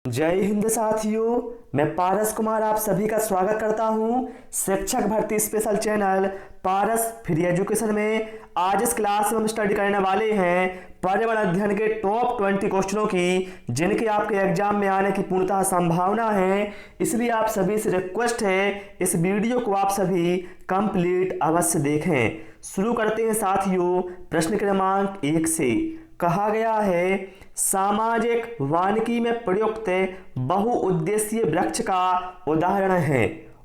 जय हिंद साथियों। मैं पारस कुमार आप सभी का स्वागत करता हूं शिक्षक भर्ती स्पेशल चैनल पारस फ्री एजुकेशन में। आज इस क्लास में हम स्टडी करने वाले हैं पर्यावरण अध्ययन के टॉप 20 क्वेश्चनों की, जिनके आपके एग्जाम में आने की पूर्णतः संभावना है। इसलिए आप सभी से रिक्वेस्ट है, इस वीडियो को आप सभी कंप्लीट अवश्य देखें। शुरू करते हैं साथियों प्रश्न क्रमांक 1 से। कहा गया है सामाजिक वानिकी में प्रयुक्त बहुउद्देशीय वृक्ष का उदाहरण है।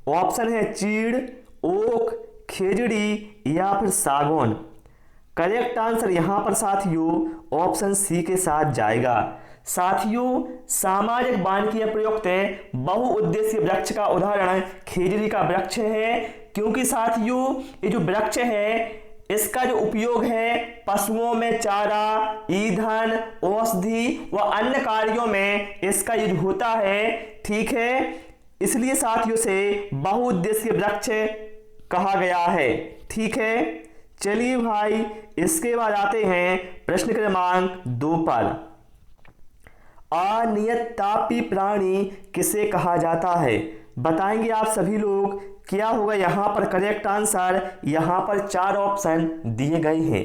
ऑप्शन है चीड़, ओक, खेजड़ी या फिर सागौन। करेक्ट आंसर यहां पर साथियों ऑप्शन सी के साथ जाएगा। साथियों सामाजिक वानिकी में प्रयुक्त बहुउद्देशीय वृक्ष का उदाहरण खेजड़ी का वृक्ष है, क्योंकि साथियों ये जो वृक्ष है इसका जो उपयोग है पशुओं में चारा, ईंधन, औषधि व अन्य कार्यों में इसका यूज होता है। ठीक है, इसलिए साथियों से बहुउद्देशीय वृक्ष कहा गया है। ठीक है, चलिए भाई इसके बाद आते हैं प्रश्न क्रमांक 2 पर। अनियत तापी प्राणी किसे कहा जाता है? बताएंगे आप सभी लोग क्या होगा यहाँ पर करेक्ट आंसर। यहाँ पर 4 ऑप्शन दिए गए हैं।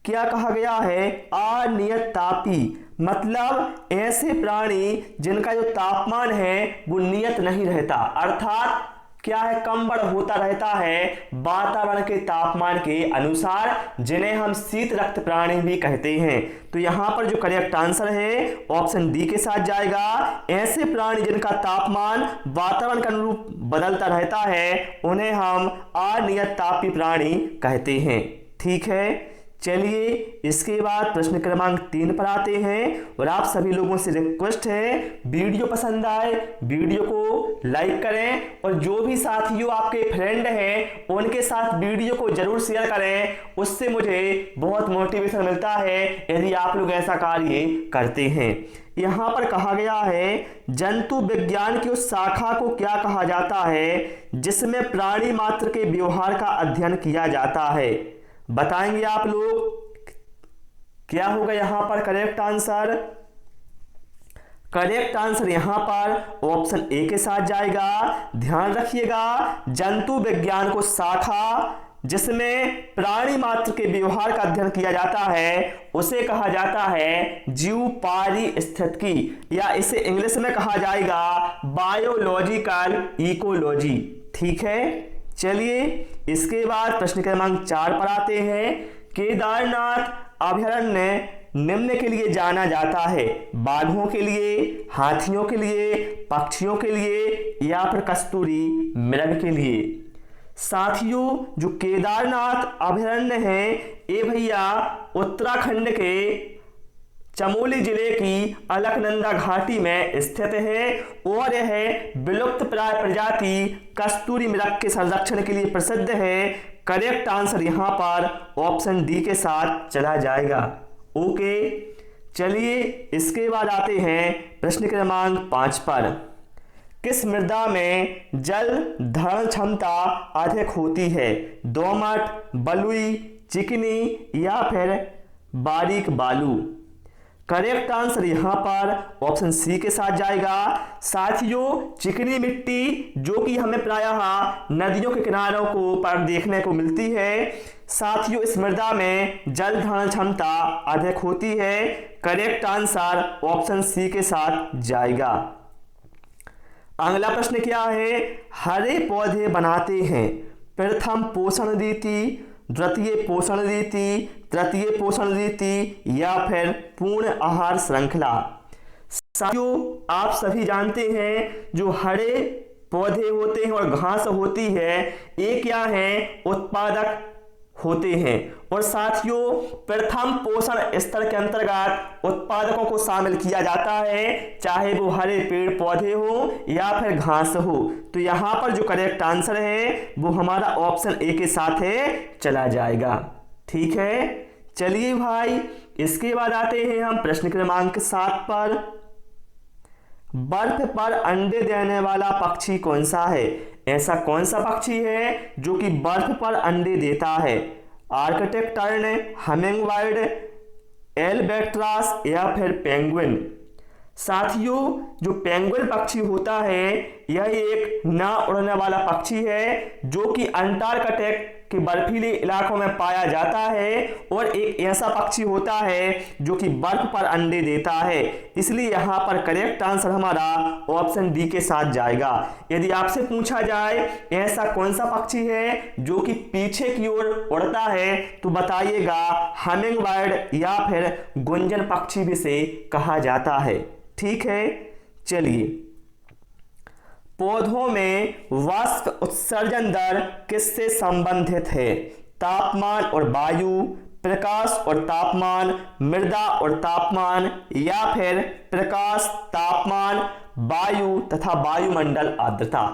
क्या कहा गया है? अनियत तापी मतलब ऐसे प्राणी जिनका जो तापमान है वो नियत नहीं रहता, अर्थात क्या है कम बढ़ होता रहता है वातावरण के तापमान के अनुसार, जिन्हें हम शीत रक्त प्राणी भी कहते हैं। तो यहाँ पर जो करेक्ट आंसर है ऑप्शन डी के साथ जाएगा। ऐसे प्राणी जिनका तापमान वातावरण के अनुरूप बदलता रहता है उन्हें हम अनियत तापी प्राणी कहते हैं। ठीक है, चलिए इसके बाद प्रश्न क्रमांक 3 पर आते हैं। और आप सभी लोगों से रिक्वेस्ट है, वीडियो पसंद आए वीडियो को लाइक करें और जो भी साथियों आपके फ्रेंड हैं उनके साथ वीडियो को जरूर शेयर करें। उससे मुझे बहुत मोटिवेशन मिलता है यदि आप लोग ऐसा कार्य करते हैं। यहाँ पर कहा गया है जंतु विज्ञान की उस शाखा को क्या कहा जाता है जिसमें प्राणी मात्र के व्यवहार का अध्ययन किया जाता है? बताएंगे आप लोग क्या होगा यहाँ पर करेक्ट आंसर। करेक्ट आंसर यहाँ पर ऑप्शन ए के साथ जाएगा। ध्यान रखिएगा, जंतु विज्ञान को शाखा जिसमें प्राणी मात्र के व्यवहार का अध्ययन किया जाता है उसे कहा जाता है जीव पारिस्थितिकी, या इसे इंग्लिश में कहा जाएगा बायोलॉजिकल इकोलॉजी। ठीक है, चलिए इसके बाद प्रश्न क्रमांक 4 पर आते हैं। केदारनाथ अभयारण्य निम्न के लिए जाना जाता है? बाघों के लिए, हाथियों के लिए, पक्षियों के लिए या फिर कस्तूरी मृग के लिए? साथियों जो केदारनाथ अभयारण्य है ये भैया उत्तराखंड के चमोली जिले की अलकनंदा घाटी में स्थित है और यह विलुप्त प्राय प्रजाति कस्तूरी मृग के संरक्षण के लिए प्रसिद्ध है। करेक्ट आंसर यहाँ पर ऑप्शन डी के साथ चला जाएगा। ओके, चलिए इसके बाद आते हैं प्रश्न क्रमांक 5 पर। किस मृदा में जल धारण क्षमता अधिक होती है? दोमट, बलुई, चिकनी या फिर बारीक बालू? करेक्ट आंसर यहाँ पर ऑप्शन सी के साथ जाएगा। साथियों चिकनी मिट्टी जो कि हमें प्रायः नदियों के किनारों को पर देखने को मिलती है, साथियों इस मृदा में जल धारण क्षमता अधिक होती है। करेक्ट आंसर ऑप्शन सी के साथ जाएगा। अगला प्रश्न क्या है? हरे पौधे बनाते हैं प्रथम पोषण रीति, द्वितीय पोषण रीति, तृतीय पोषण रीति या फिर पूर्ण आहार श्रृंखला? साथियों आप सभी जानते हैं जो हरे पौधे होते हैं और घास होती है ये क्या है उत्पादक होते हैं, और साथियों प्रथम पोषण स्तर के अंतर्गत उत्पादकों को शामिल किया जाता है, चाहे वो हरे पेड़ पौधे हो या फिर घास हो। तो यहाँ पर जो करेक्ट आंसर है वो हमारा ऑप्शन ए के साथ है चला जाएगा। ठीक है, चलिए भाई इसके बाद आते हैं हम प्रश्न क्रमांक 7 पर। बर्फ पर अंडे देने वाला पक्षी कौन सा है? ऐसा कौन सा पक्षी है जो कि बर्फ पर अंडे देता है? Arctic tern, humming bird, albatross या फिर पेंगुइन? साथियों जो पेंगुइन पक्षी होता है यह एक ना उड़ने वाला पक्षी है जो कि अंटार्कटिक के बर्फीले इलाकों में पाया जाता है और एक ऐसा पक्षी होता है जो कि बर्फ पर अंडे देता है। इसलिए यहाँ पर करेक्ट आंसर हमारा ऑप्शन डी के साथ जाएगा। यदि आपसे पूछा जाए ऐसा कौन सा पक्षी है जो कि पीछे की ओर उड़ता है तो बताइएगा हमिंग बर्ड या फिर गुंजन पक्षी भी से कहा जाता है। ठीक है, चलिए पौधों में वाष्प उत्सर्जन दर किससे संबंधित है? तापमान और वायु, प्रकाश और तापमान, मृदा और तापमान या फिर प्रकाश, तापमान, वायु तथा वायुमंडल आर्द्रता।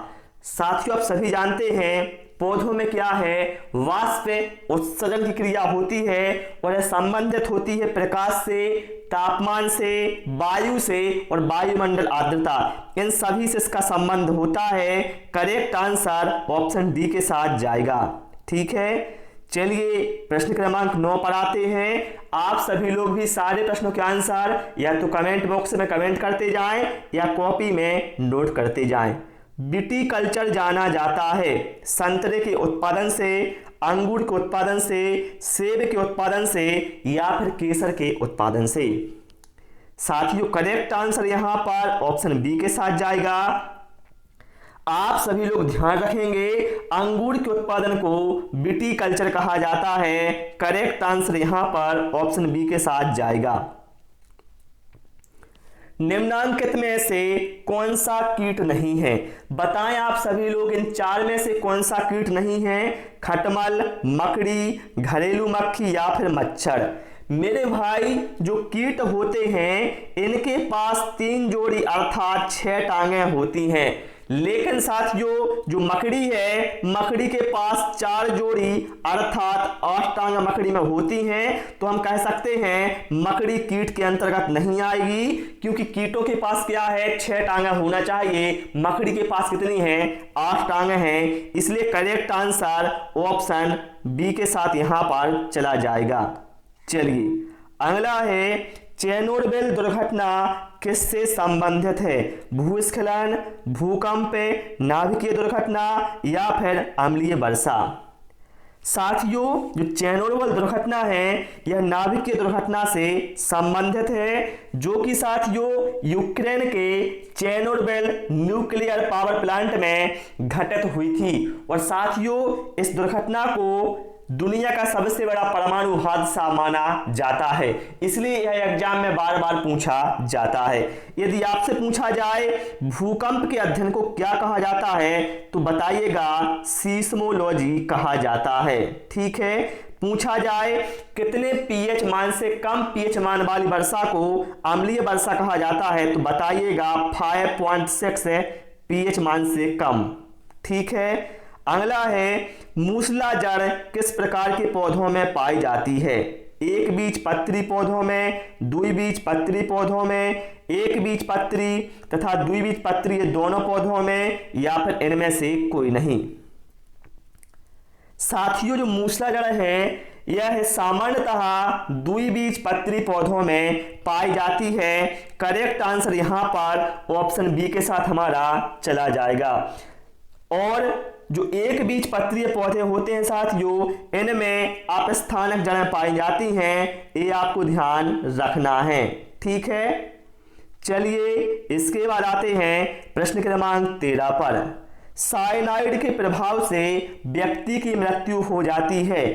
साथियों आप सभी जानते हैं पौधों में क्या है, वाष्प उत्सर्जन की क्रिया होती है और यह संबंधित होती है प्रकाश से, तापमान से, वायु से और वायुमंडल आर्द्रता, इन सभी से इसका संबंध होता है। करेक्ट आंसर ऑप्शन डी के साथ जाएगा। ठीक है, चलिए प्रश्न क्रमांक 9 पर आते हैं। आप सभी लोग भी सारे प्रश्नों के आंसर या तो कमेंट बॉक्स में कमेंट करते जाएं या कॉपी में नोट करते जाएं। विटीकल्चर जाना जाता है संतरे के उत्पादन से, अंगूर के उत्पादन से, सेब के उत्पादन से या फिर केसर के उत्पादन से। साथियों करेक्ट आंसर यहां पर ऑप्शन बी के साथ जाएगा। आप सभी लोग ध्यान रखेंगे अंगूर के उत्पादन को विटीकल्चर कहा जाता है। करेक्ट आंसर यहां पर ऑप्शन बी के साथ जाएगा। निम्नांकित में से कौन सा कीट नहीं है? बताएं आप सभी लोग इन 4 में से कौन सा कीट नहीं है? खटमल, मकड़ी, घरेलू मक्खी या फिर मच्छर। मेरे भाई जो कीट होते हैं इनके पास 3 जोड़ी अर्थात 6 टांगें होती हैं, लेकिन साथियों जो मकड़ी है मकड़ी के पास 4 जोड़ी अर्थात 8 टांगें मकड़ी में होती हैं। तो हम कह सकते हैं मकड़ी कीट के अंतर्गत नहीं आएगी, क्योंकि कीटों के पास क्या है 6 टांगें होना चाहिए, मकड़ी के पास कितनी है 8 टांगें हैं। इसलिए करेक्ट आंसर ऑप्शन बी के साथ यहां पर चला जाएगा। चलिए अगला है चेरनोबिल दुर्घटना किससे संबंधित है? भूस्खलन, भूकंप, नाभिकीय दुर्घटना या फिर अम्लीय वर्षा। साथियों जो चेरनोबिल दुर्घटना है यह नाभिकीय दुर्घटना से संबंधित है, जो कि साथियों यूक्रेन के चेरनोबिल न्यूक्लियर पावर प्लांट में घटित हुई थी। और साथियों इस दुर्घटना को दुनिया का सबसे बड़ा परमाणु हादसा माना जाता है, इसलिए यह एग्जाम में बार बार पूछा जाता है। यदि आपसे पूछा जाए भूकंप के अध्ययन को क्या कहा जाता है तो बताइएगा सीस्मोलॉजी कहा जाता है। ठीक है, पूछा जाए कितने पीएच मान से कम पीएच मान वाली वर्षा को अम्लीय वर्षा कहा जाता है तो बताइएगा 5.6 पीएच मान से कम। ठीक है, अगला है मूसला जड़ किस प्रकार के पौधों में पाई जाती है? एक बीज पत्री पौधों में, द्विबीजपत्री पौधों में, एक बीज पत्री तथा द्विबीजपत्री दोनों पौधों में या फिर इनमें से कोई नहीं। साथियों जो मूसला जड़ है यह सामान्यतः द्विबीजपत्री पौधों में पाई जाती है। करेक्ट आंसर यहां पर ऑप्शन बी के साथ हमारा चला जाएगा। और जो एक बीज पत्रीय पौधे होते हैं साथियों इनमें अपस्थानक जड़ें पाई जाती हैं, ये आपको ध्यान रखना है। ठीक है, चलिए इसके बाद आते हैं प्रश्न क्रमांक 13 पर। साइनाइड के प्रभाव से व्यक्ति की मृत्यु हो जाती है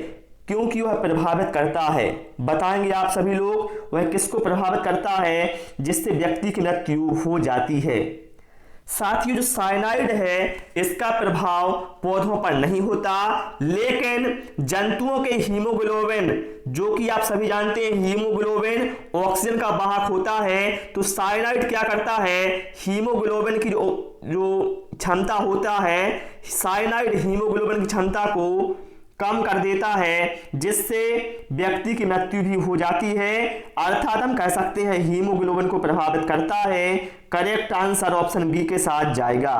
क्योंकि वह प्रभावित करता है। बताएंगे आप सभी लोग वह किसको प्रभावित करता है जिससे व्यक्ति की मृत्यु हो जाती है? साथियों जो साइनाइड है इसका प्रभाव पौधों पर नहीं होता, लेकिन जंतुओं के हीमोग्लोबिन, जो कि आप सभी जानते हैं हीमोग्लोबिन ऑक्सीजन का वाहक होता है, तो साइनाइड क्या करता है हीमोग्लोबिन की जो क्षमता होता है, साइनाइड हीमोग्लोबिन की क्षमता को कम कर देता है, जिससे व्यक्ति की मृत्यु भी हो जाती है। अर्थात हम कह सकते हैं हीमोग्लोबिन को प्रभावित करता है। करेक्ट आंसर ऑप्शन बी के साथ जाएगा।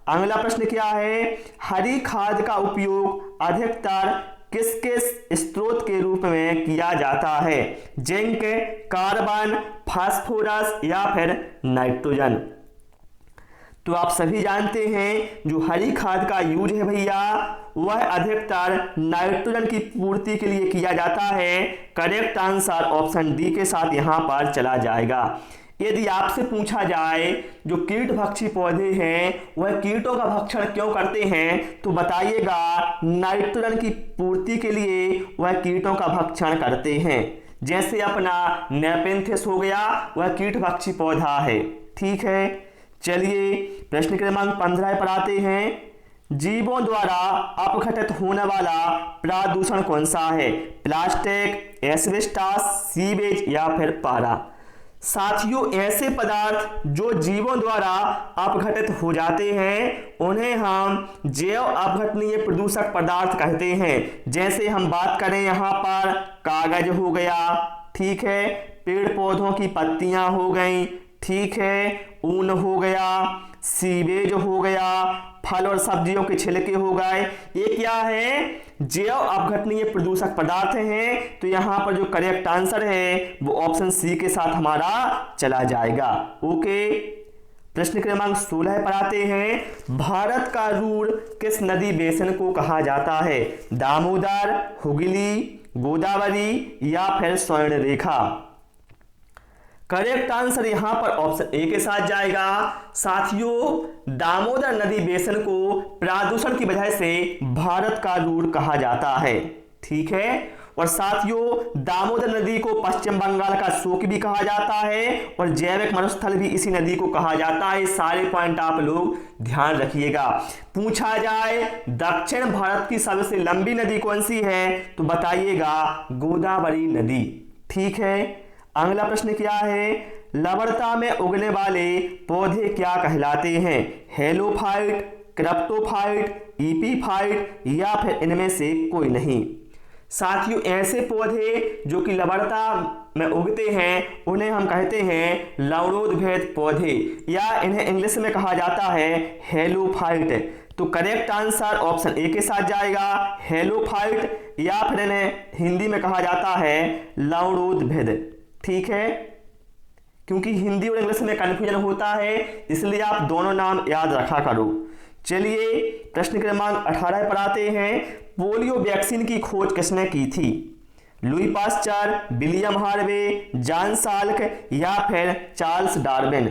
अगला प्रश्न क्या है? हरी खाद का उपयोग अधिकतर किस किस स्रोत के रूप में किया जाता है? जिंक, कार्बन, फास्फोरस या फिर नाइट्रोजन। तो आप सभी जानते हैं जो हरी खाद का यूज है भैया वह अधिकतर नाइट्रोजन की पूर्ति के लिए किया जाता है। करेक्ट आंसर ऑप्शन डी के साथ यहां पर चला जाएगा। यदि आपसे पूछा जाए जो कीटभक्षी पौधे हैं वह कीटों का भक्षण क्यों करते हैं तो बताइएगा नाइट्रोजन की पूर्ति के लिए वह कीटों का भक्षण करते हैं। जैसे अपना नेपेंथिस हो गया वह कीटभक्षी पौधा है। ठीक है, चलिए प्रश्न क्रमांक 15 पर आते हैं। जीवों द्वारा अपघटित होने वाला प्रदूषण कौन सा है? प्लास्टिक, एस्बेस्टॉस, सीवेज या फिर पारा। साथियों ऐसे पदार्थ जो जीवों द्वारा अपघटित हो जाते हैं उन्हें हम जैव अपघटनीय प्रदूषक पदार्थ कहते हैं। जैसे हम बात करें यहाँ पर कागज हो गया, ठीक है, पेड़ पौधों की पत्तियां हो गई, ठीक है, ऊन हो गया, सीवेज हो गया, फल और सब्जियों के छिलके हो गए। ये क्या है? जैव अपघटनीय प्रदूषक पदार्थ हैं। तो यहाँ पर जो करेक्ट आंसर है वो ऑप्शन सी के साथ हमारा चला जाएगा। ओके, प्रश्न क्रमांक 16 पर आते हैं। भारत का रूर किस नदी बेसिन को कहा जाता है? दामोदर, हुगली, गोदावरी या फिर स्वर्ण रेखा। करेक्ट आंसर यहां पर ऑप्शन ए के साथ जाएगा। साथियों दामोदर नदी बेसिन को प्रदूषण की वजह से भारत का रूर कहा जाता है। ठीक है, और साथियों दामोदर नदी को पश्चिम बंगाल का शोक भी कहा जाता है और जैविक मरुस्थल भी इसी नदी को कहा जाता है। सारे पॉइंट आप लोग ध्यान रखिएगा। पूछा जाए दक्षिण भारत की सबसे लंबी नदी कौन सी है तो बताइएगा गोदावरी नदी। ठीक है, अगला प्रश्न क्या है? लवणता में उगने वाले पौधे क्या कहलाते हैं? हेलोफाइट, क्रिप्टोफाइट, ईपीफाइट या फिर इनमें से कोई नहीं। साथियों ऐसे पौधे जो कि लवणता में उगते हैं उन्हें हम कहते हैं लवणोद्भिद पौधे या इन्हें इंग्लिश में कहा जाता है हेलोफाइट। तो करेक्ट आंसर ऑप्शन ए के साथ जाएगा, हेलोफाइट, या फिर इन्हें हिंदी में कहा जाता है लवणोद्भिद। ठीक है, क्योंकि हिंदी और इंग्लिश में कंफ्यूजन होता है इसलिए आप दोनों नाम याद रखा करो। चलिए प्रश्न क्रमांक 18 पर आते हैं। पोलियो वैक्सीन की खोज किसने की थी? Louis Pasteur, William Harvey, John Salk या फिर चार्ल्स डार्विन।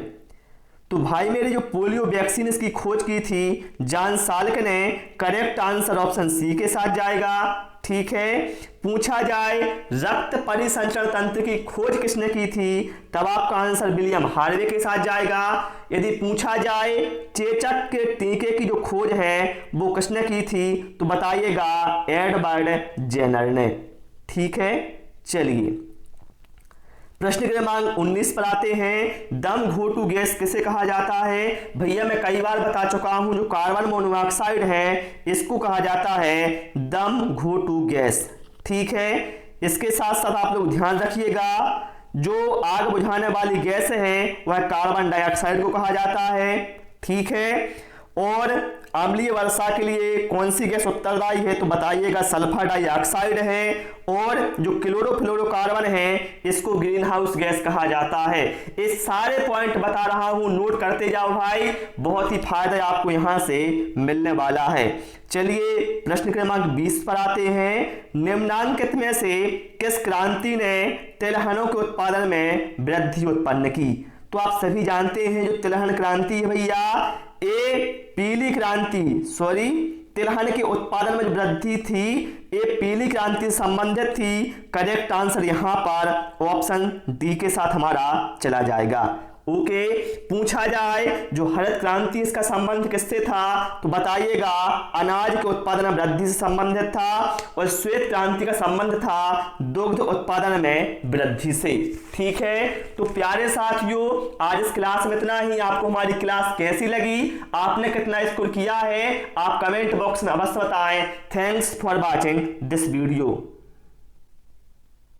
तो भाई मेरे जो पोलियो वैक्सीन इसकी खोज की थी जॉन साल्क ने। करेक्ट आंसर ऑप्शन सी के साथ जाएगा। ठीक है, पूछा जाए रक्त परिसंचरण तंत्र की खोज किसने की थी तब आपका आंसर विलियम हार्वे के साथ जाएगा। यदि पूछा जाए चेचक के टीके की जो खोज है वो किसने की थी तो बताइएगा एडवर्ड जेनर ने। ठीक है, चलिए प्रश्न क्रमांक 19 पर आते हैं। दम घोटू गैस किसे कहा जाता है? भैया मैं कई बार बता चुका हूं जो कार्बन मोनोऑक्साइड है इसको कहा जाता है दम घोटू गैस। ठीक है, इसके साथ साथ आप लोग ध्यान रखिएगा जो आग बुझाने वाली गैस है वह कार्बन डाइऑक्साइड को कहा जाता है। ठीक है, और अम्लीय वर्षा के लिए कौन सी गैस उत्तरदायी है तो बताइएगा सल्फर डाइऑक्साइड है। और जो क्लोरोफ्लोरोकार्बन है इसको ग्रीन हाउस गैस कहा जाता है। इस सारे पॉइंट बता रहा हूं, नोट करते जाओ भाई, बहुत ही फायदा आपको यहां से मिलने वाला है। चलिए प्रश्न क्रमांक 20 पर आते हैं। निम्नांकित में से किस क्रांति ने तिलहनों के उत्पादन में वृद्धि उत्पन्न की? तो आप सभी जानते हैं जो तिलहन क्रांति है भैया ए पीली क्रांति तिलहन के उत्पादन में वृद्धि थी ये पीली क्रांति से संबंधित थी। करेक्ट आंसर यहां पर ऑप्शन डी के साथ हमारा चला जाएगा। ओके, पूछा जाए जो हरित क्रांति इसका संबंध किससे था तो बताइएगा अनाज के उत्पादन में वृद्धि से संबंधित था और श्वेत क्रांति का संबंध था दुग्ध उत्पादन में वृद्धि से। ठीक है, तो प्यारे साथियों आज इस क्लास में इतना ही। आपको हमारी क्लास कैसी लगी, आपने कितना स्कोर किया है, आप कमेंट बॉक्स में अवश्य बताएं। Thanks for watching this video.